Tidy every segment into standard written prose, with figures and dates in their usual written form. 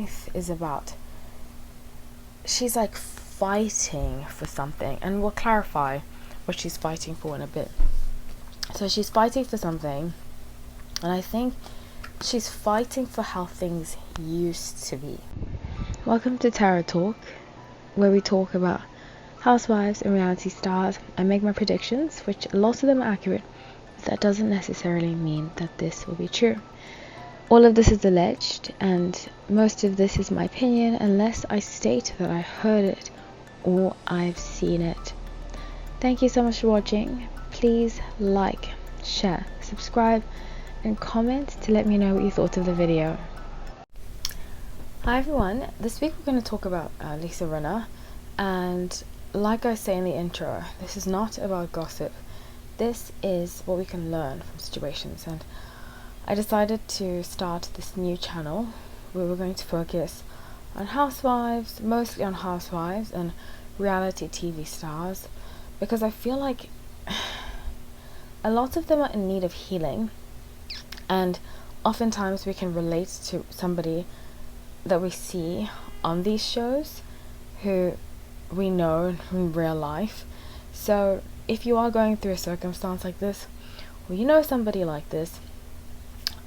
is about, she's like fighting for something, and we'll clarify what she's fighting for in a bit. So she's fighting for something, and I think she's fighting for how things used to be. Welcome to Tarot Talk, where we talk about housewives and reality stars. I make my predictions, which a lot of them are accurate, but that doesn't necessarily mean that this will be true. All of this is alleged, and most of this is my opinion unless I state that I heard it or I've seen it. Thank you so much for watching. Please like, share, subscribe, and comment to let me know what you thought of the video. Hi everyone, this week we're going to talk about Lisa Rinna, and like I say in the intro, this is not about gossip. This is what we can learn from situations, and I decided to start this new channel where we're going to focus on housewives, mostly on housewives and reality TV stars, because I feel like a lot of them are in need of healing, and oftentimes we can relate to somebody that we see on these shows who we know in real life. So if you are going through a circumstance like this, or you know somebody like this,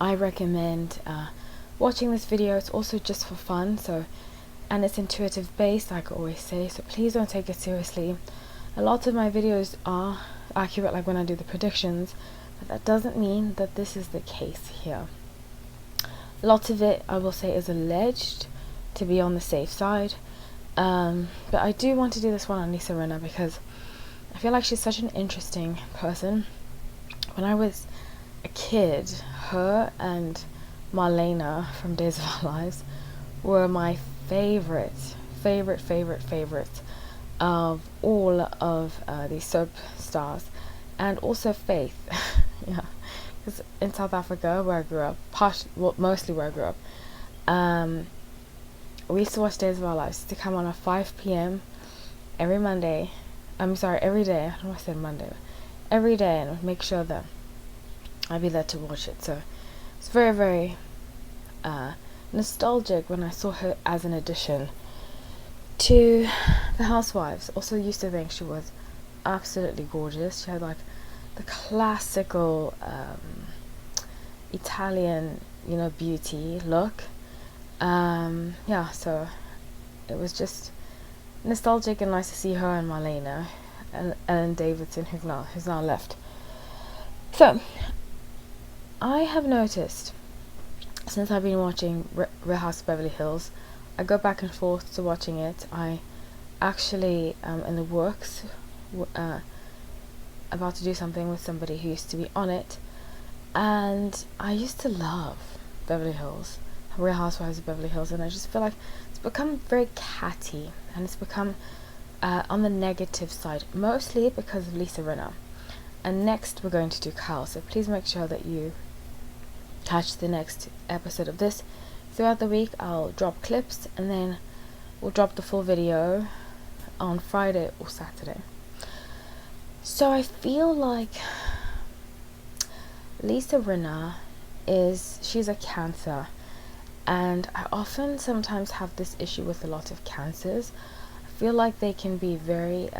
I recommend watching this video. It's also just for fun, and it's intuitive based, like I always say, so please don't take it seriously. A lot of my videos are accurate, like when I do the predictions, but that doesn't mean that this is the case here. A lot of it, I will say, is alleged to be on the safe side, but I do want to do this one on Lisa Rinna because I feel like she's such an interesting person. When I was a kid, her and Marlena from Days of Our Lives were my favorite of all of these soap stars, and also Faith. Yeah, because in South Africa, where I grew up, mostly where I grew up, we used to watch Days of Our Lives. To come on at 5 p.m. every Monday. Every day. I don't know why I said Monday. Every day, and make sure that I'd be there to watch it. So it's very, very nostalgic when I saw her as an addition to the Housewives. Also used to think she was absolutely gorgeous. She had like the classical Italian, beauty look. Yeah, so it was just nostalgic and nice to see her and Marlena and Ellen Davidson, who's now left. So I have noticed, since I've been watching Real House of Beverly Hills, I go back and forth to watching it. I actually am in the works about to do something with somebody who used to be on it, and I used to love Beverly Hills, Real Housewives of Beverly Hills, and I just feel like it's become very catty, and it's become on the negative side, mostly because of Lisa Rinna. And next we're going to do Kyle, so please make sure that you catch the next episode of this. Throughout the week I'll drop clips, and then we'll drop the full video on Friday or Saturday. So I feel like Lisa Rinna she's a Cancer, and I often sometimes have this issue with a lot of Cancers. I feel like they can be very,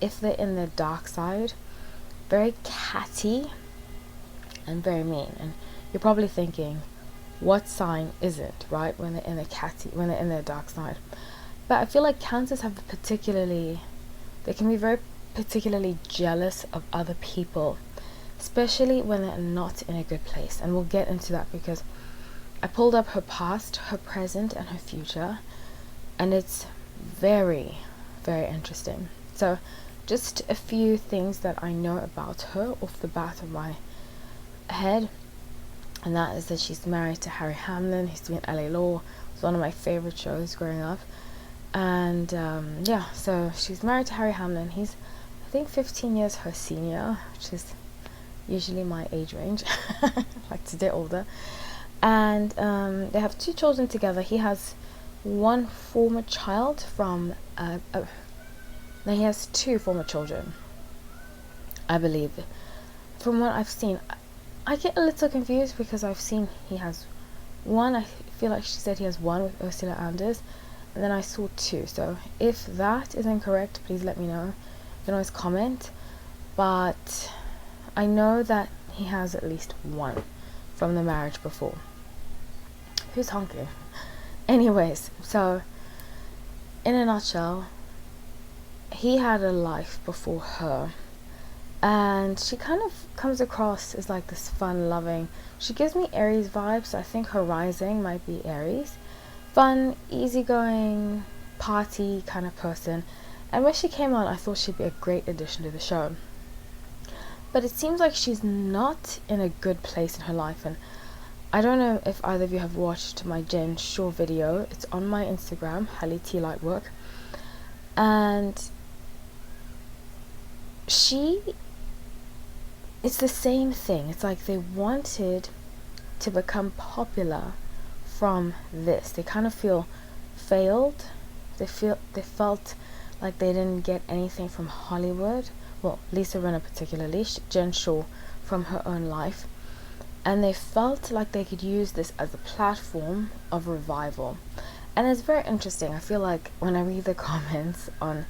if they're in the dark side, very catty and very mean. And you're probably thinking, what sign isn't, right, when they're in their dark side? But I feel like Cancers have they can be very particularly jealous of other people, especially when they're not in a good place. And we'll get into that because I pulled up her past, her present, and her future, and it's very, very interesting. So just a few things that I know about her off the bat of my head, and that is that she's married to Harry Hamlin. He's doing LA Law. It's one of my favorite shows growing up. And yeah, so she's married to Harry Hamlin. He's, I think, 15 years her senior, which is usually my age range. Like to get older. And they have 2 children together. He has one former child from now he has 2 former children, I believe. From what I've seen, I get a little confused because I've seen he has one, I feel like she said he has one with Ursula Anders, and then I saw 2. So if that is incorrect, please let me know. You can always comment, but I know that he has at least 1 from the marriage before. Who's honking? Anyways, so in a nutshell, he had a life before her, and she kind of comes across as like this fun loving, she gives me Aries vibes, so I think her rising might be Aries. Fun, easygoing, party kind of person, and when she came on I thought she'd be a great addition to the show. But it seems like she's not in a good place in her life, and I don't know if either of you have watched my Jen Shaw video. It's on my Instagram, Hali Tea Lightwork, and it's the same thing. It's like they wanted to become popular from this. They kind of feel failed. They felt like they didn't get anything from Hollywood. Well, Lisa Rinna particularly, Jen Shaw from her own life. And they felt like they could use this as a platform of revival. And it's very interesting. I feel like when I read the comments on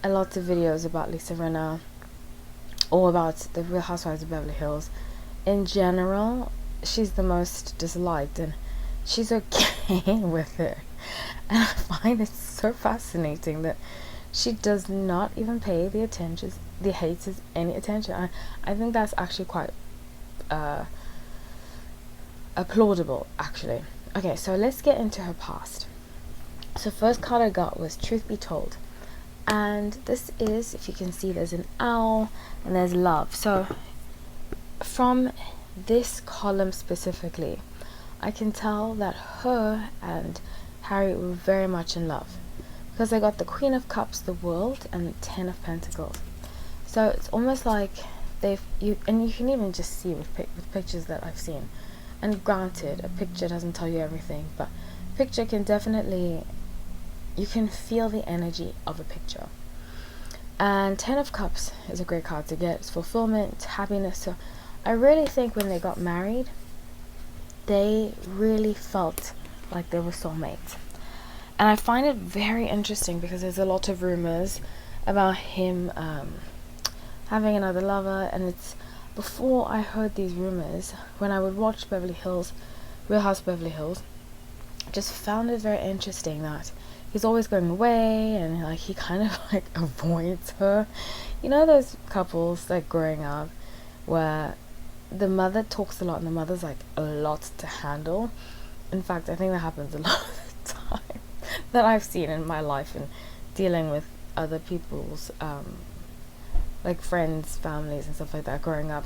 a lot of videos about Lisa Rinna or about the Real Housewives of Beverly Hills, in general, she's the most disliked, and she's okay with it. And I find it so fascinating that she does not even pay the haters any attention. I think that's actually quite applaudable, actually. Okay, so let's get into her past. So first card I got was Truth Be Told, and this is, if you can see, there's an owl and there's love. So from this column specifically, I can tell that her and Harry were very much in love, because I got the Queen of Cups, the World, and the 10 of Pentacles. So it's almost like you can even just see with pictures that I've seen. And granted, a picture doesn't tell you everything, but a picture can definitely, you can feel the energy of a picture. And 10 of Cups is a great card to get. It's fulfillment, happiness. So I really think when they got married, they really felt like they were soulmates. And I find it very interesting because there's a lot of rumors about him having another lover, and it's before I heard these rumors, when I would watch Beverly Hills, Real House Beverly Hills, I just found it very interesting that he's always going away, and like he kind of like avoids her. You know those couples like growing up where the mother talks a lot and the mother's like a lot to handle. In fact, I think that happens a lot of the time that I've seen in my life and dealing with other people's like friends, families and stuff like that growing up.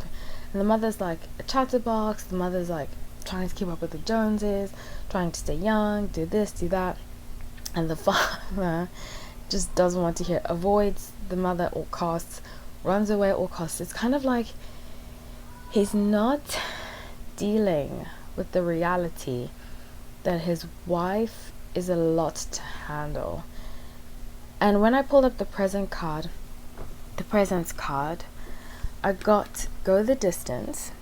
And the mother's like a chatterbox, the mother's like trying to keep up with the Joneses, trying to stay young, do this, do that. And the father just doesn't want to hear, avoids the mother at all costs, runs away at all costs. It's kind of like he's not dealing with the reality that his wife is a lot to handle. And when I pulled up the presence card, I got Go the Distance,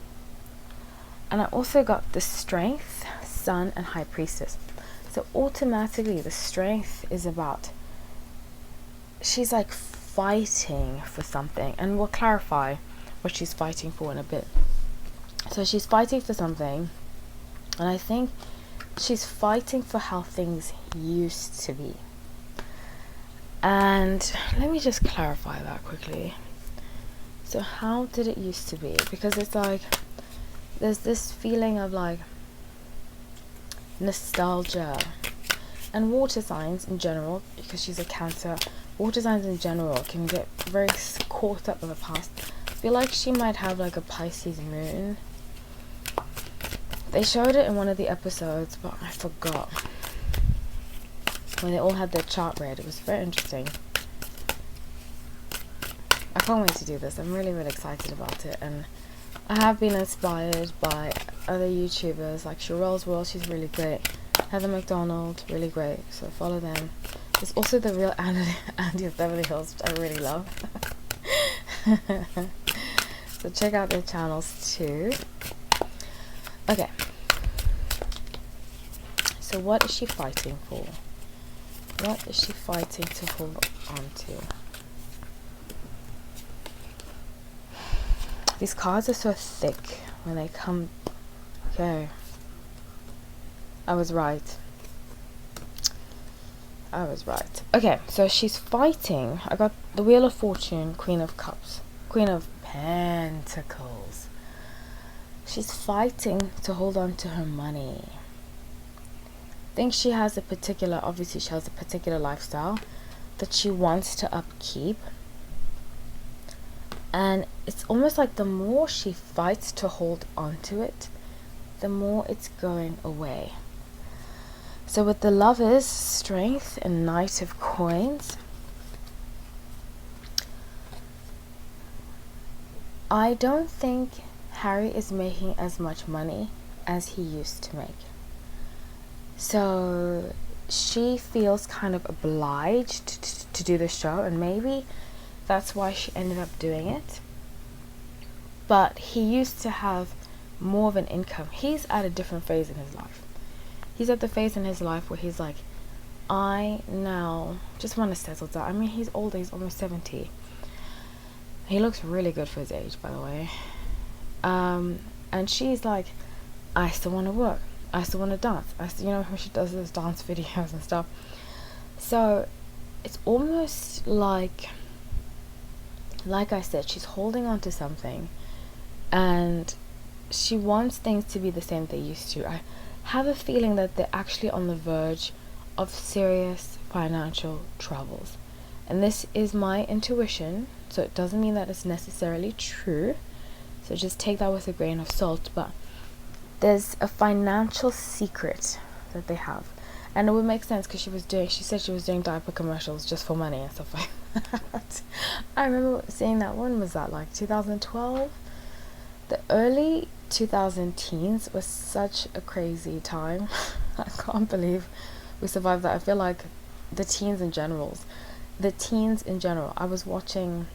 and I also got the Strength, Sun, and High Priestess. So automatically the Strength is about, she's like fighting for something, and we'll clarify what she's fighting for in a bit. So she's fighting for something, and I think she's fighting for how things used to be. And let me just clarify that quickly. So how did it used to be? Because it's like there's this feeling of like nostalgia. And water signs in general, because she's a Cancer, water signs in general can get very caught up in the past. I feel like she might have like a Pisces moon. They showed it in one of the episodes, but I forgot. When they all had their chart read, it was very interesting. I can't wait to do this. I'm really, really excited about it, and I have been inspired by other YouTubers like Cheryl's World. She's really great. Heather McDonald, really great. So follow them. There's also the real Andy of Beverly Hills, which I really love. So check out their channels too. Okay. So what is she fighting for? What is she fighting to hold on to? These cards are so thick when they come. Okay. I was right. Okay, so she's fighting. I got the Wheel of Fortune, Queen of Cups, Queen of Pentacles. She's fighting to hold on to her money. Thinks she has a particular, obviously she has a particular lifestyle that she wants to upkeep. And it's almost like the more she fights to hold on to it, the more it's going away. So with the Lovers, Strength, and Knight of Coins, I don't think Harry is making as much money as he used to make. So she feels kind of obliged to do the show, and maybe that's why she ended up doing it. But he used to have more of an income. He's at a different phase in his life. He's at the phase in his life where he's like, I now just want to settle down. I mean, he's older. He's almost 70. He looks really good for his age, by the way. And she's like, I still want to work. I still want to dance. She does those dance videos and stuff. So it's almost like I said, she's holding on to something, and she wants things to be the same they used to. I have a feeling that they're actually on the verge of serious financial troubles. And this is my intuition, so it doesn't mean that it's necessarily true. So just take that with a grain of salt. But there's a financial secret that they have. And it would make sense because she said she was doing diaper commercials just for money and stuff like that. I remember seeing that. When was that? Like 2012? The early 2010s was such a crazy time. I can't believe we survived that. I feel like the teens in general. I was watching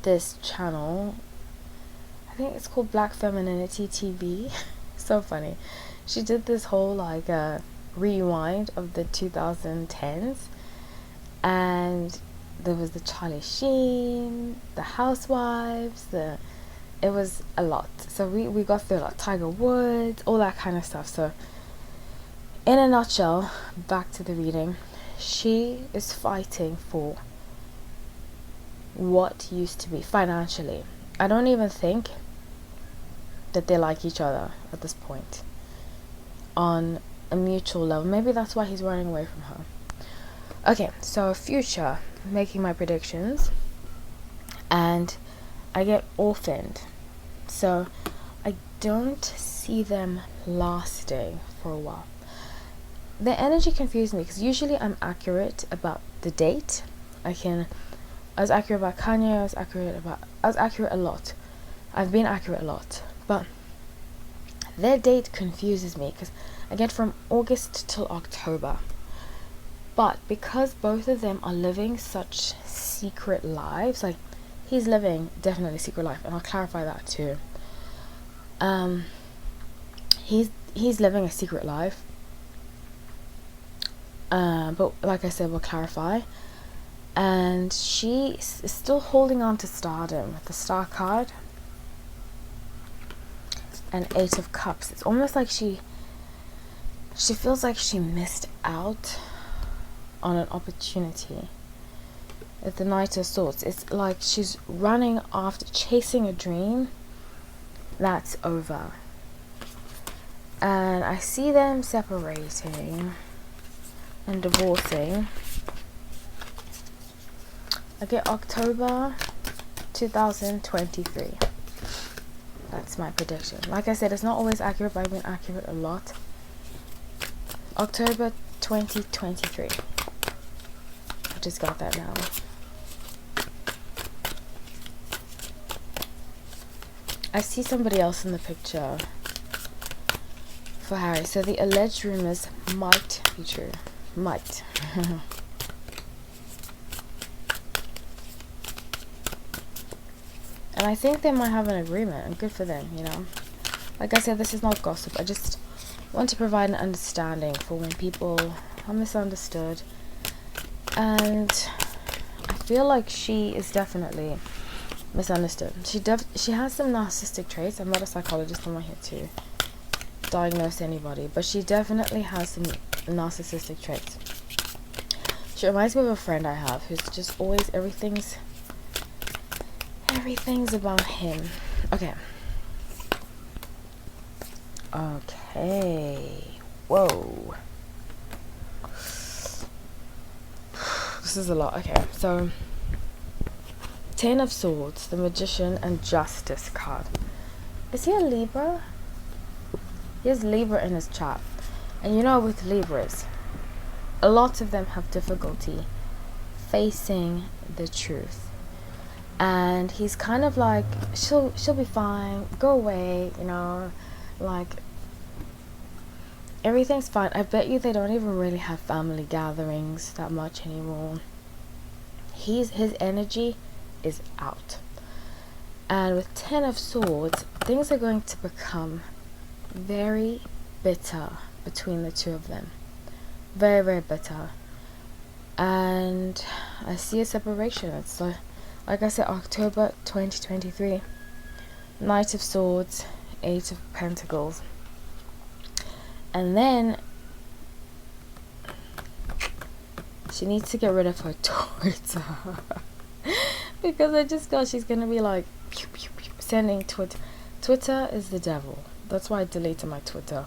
this channel. I think it's called Black Femininity TV. So funny. She did this whole like rewind of the 2010s, and there was the Charlie Sheen, the Housewives, it was a lot. So we got through like Tiger Woods, all that kind of stuff. So in a nutshell, back to the reading, she is fighting for what used to be financially. I don't even think that they like each other at this point on a mutual level. Maybe that's why he's running away from her. Okay, so future, making my predictions, and I get orphaned. So I don't see them lasting for a while. The energy confused me because usually I'm accurate about the date. I was accurate about Kanye, I was accurate a lot. I've been accurate a lot. But their date confuses me because I get from August till October. But because both of them are living such secret lives, like he's living definitely a secret life, and I'll clarify that too. He's living a secret life. But like I said, we'll clarify. And she is still holding on to stardom with the Star card and Eight of Cups. It's almost like she feels like she missed out on an opportunity. With the Knight of Swords, it's like she's running after chasing a dream that's over. And I see them separating and divorcing. I get October 2023. That's my prediction. Like I said, it's not always accurate, but I've been accurate a lot. October 2023. I just got that now. I see somebody else in the picture for Harry. So the alleged rumors might be true. Might. And I think they might have an agreement, and good for them, you know. Like I said, this is not gossip. I just want to provide an understanding for when people are misunderstood. And I feel like she is definitely misunderstood. She has some narcissistic traits. I'm not a psychologist, I'm not here to diagnose anybody, but she definitely has some narcissistic traits. She reminds me of a friend I have who's just always everything's about him. Okay. Whoa. This is a lot. Okay, so 10 of Swords, the Magician, and Justice card. Is he a Libra? He has Libra in his chart. And you know, with Libras, a lot of them have difficulty facing the truth. And he's kind of like, she'll be fine, go away, you know, like everything's fine. I bet you they don't even really have family gatherings that much anymore. His energy is out. And with 10 of Swords, things are going to become very bitter between the two of them. Very, very bitter. And I see a separation. It's like I said, October 2023. Knight of Swords, 8 of Pentacles. And then she needs to get rid of her Twitter. Because I just got, she's gonna be like pew, pew, pew, sending Twitter is the devil. That's why I deleted my Twitter.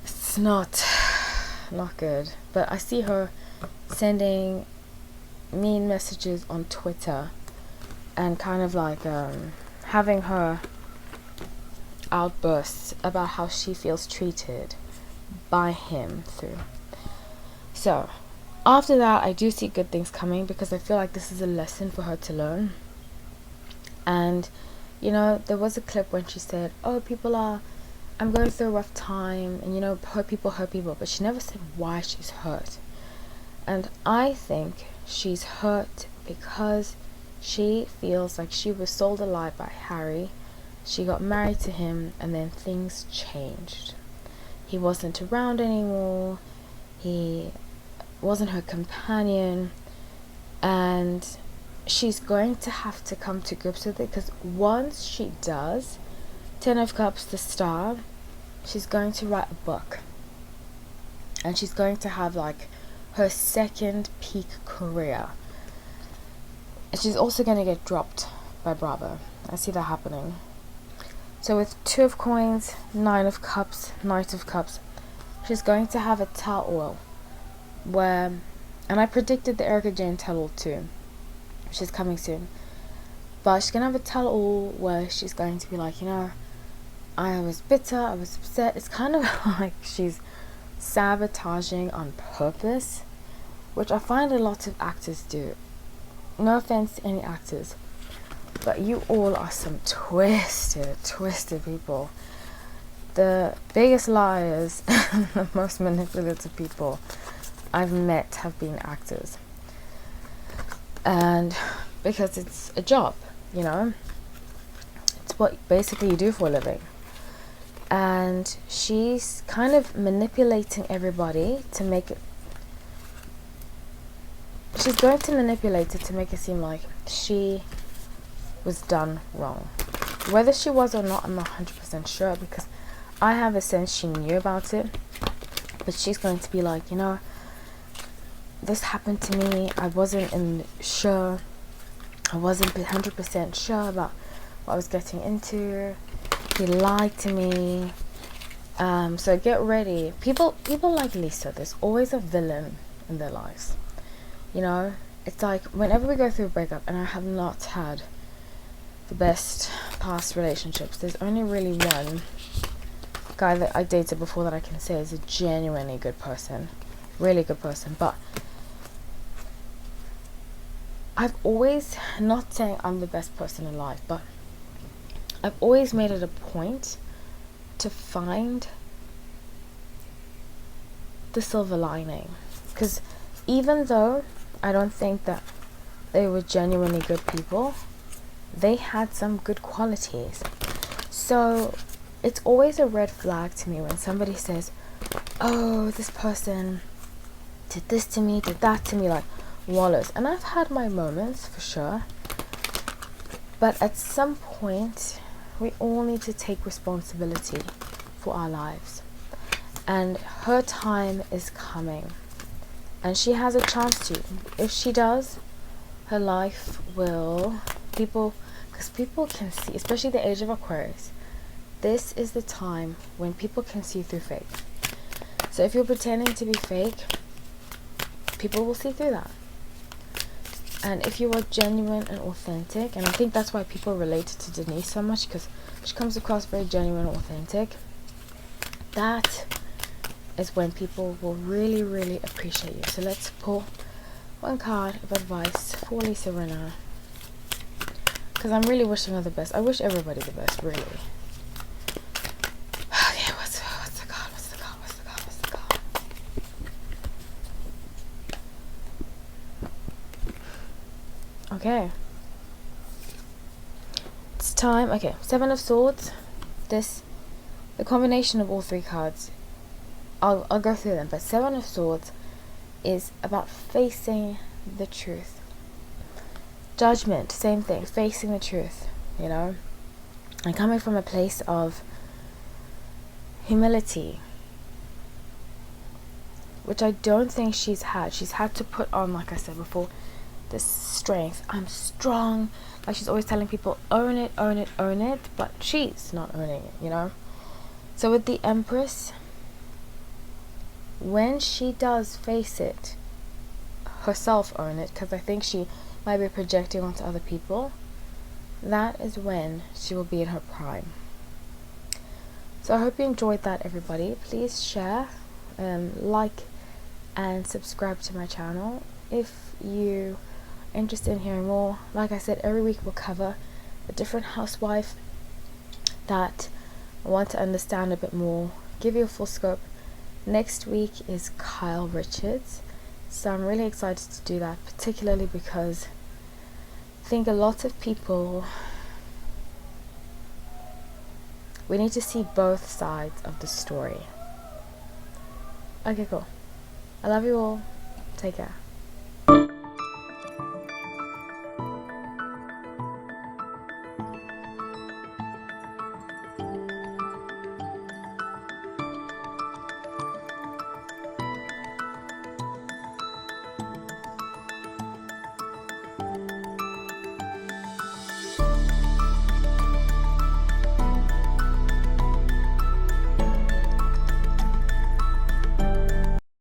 It's not good. But I see her sending mean messages on Twitter and kind of like having her outbursts about how she feels treated by him through. So after that, I do see good things coming, because I feel like this is a lesson for her to learn. And you know, there was a clip when she said, oh, I'm going through a rough time, and you know, hurt people, but she never said why she's hurt. And I think she's hurt because she feels like she was sold a lie by Harry. She got married to him, and then things changed. He wasn't around anymore. He wasn't her companion. And she's going to have to come to grips with it, because once she does, 10 of Cups, the Star, she's going to write a book. And she's going to have like her second peak career. And she's also going to get dropped by Bravo. I see that happening. So with 2 of Coins, 9 of Cups, Knight of Cups, she's going to have a tell-all where, and I predicted the Erica Jane tell-all too. She's coming soon. But she's going to have a tell-all where she's going to be like, you know, I was bitter, I was upset. It's kind of like she's sabotaging on purpose, which I find a lot of actors do. No offense to any actors, but you all are some twisted people. The biggest liars and the most manipulative people I've met have been actors. And because it's a job, you know, it's what basically you do for a living. And she's kind of manipulating everybody to make it, she's going to manipulate it to make it seem like she was done wrong. Whether she was or not, I'm not 100% sure, because I have a sense she knew about it. But she's going to be like, you know, this happened to me. I wasn't sure. I wasn't 100% sure about what I was getting into. He lied to me. So get ready. People like Lisa, there's always a villain in their lives. You know, it's like whenever we go through a breakup, and I have not had the best past relationships, there's only really one guy that I dated before that I can say is a genuinely good person, really good person. But I've always, not saying I'm the best person in life, but I've always made it a point to find the silver lining, because even though I don't think that they were genuinely good people, they had some good qualities. So it's always a red flag to me when somebody says, oh, this person did this to me, did that to me, like wallows. And I've had my moments for sure, but at some point we all need to take responsibility for our lives, and her time is coming, and she has a chance to. If she does, her life will, because people can see, especially the age of Aquarius, this is the time when people can see through fake. So if you're pretending to be fake, people will see through that. And if you are genuine and authentic, and I think that's why people related to Denise so much, because she comes across very genuine and authentic, that is when people will really, really appreciate you. So let's pull one card of advice for Lisa Rinna, because I'm really wishing her the best. I wish everybody the best, really. Okay, what's the card? Okay, it's time. Okay, Seven of Swords. The combination of all three cards, I'll go through them, but Seven of Swords is about facing the truth. Judgment, same thing, facing the truth, you know, and coming from a place of humility, which I don't think she's had. She's had to put on, like I said before, this strength. I'm strong. Like she's always telling people, own it, own it, own it, but she's not owning it, you know. So with the Empress, when she does face it, herself own it, because I think she might be projecting onto other people, that is when she will be in her prime. So I hope you enjoyed that, everybody. Please share, like, and subscribe to my channel if you are interested in hearing more. Like I said, every week we'll cover a different housewife that I want to understand a bit more, give you a full scope. Next week is Kyle Richards, so I'm really excited to do that, particularly because I think a lot of people, we need to see both sides of the story. Okay, cool. I love you all. Take care.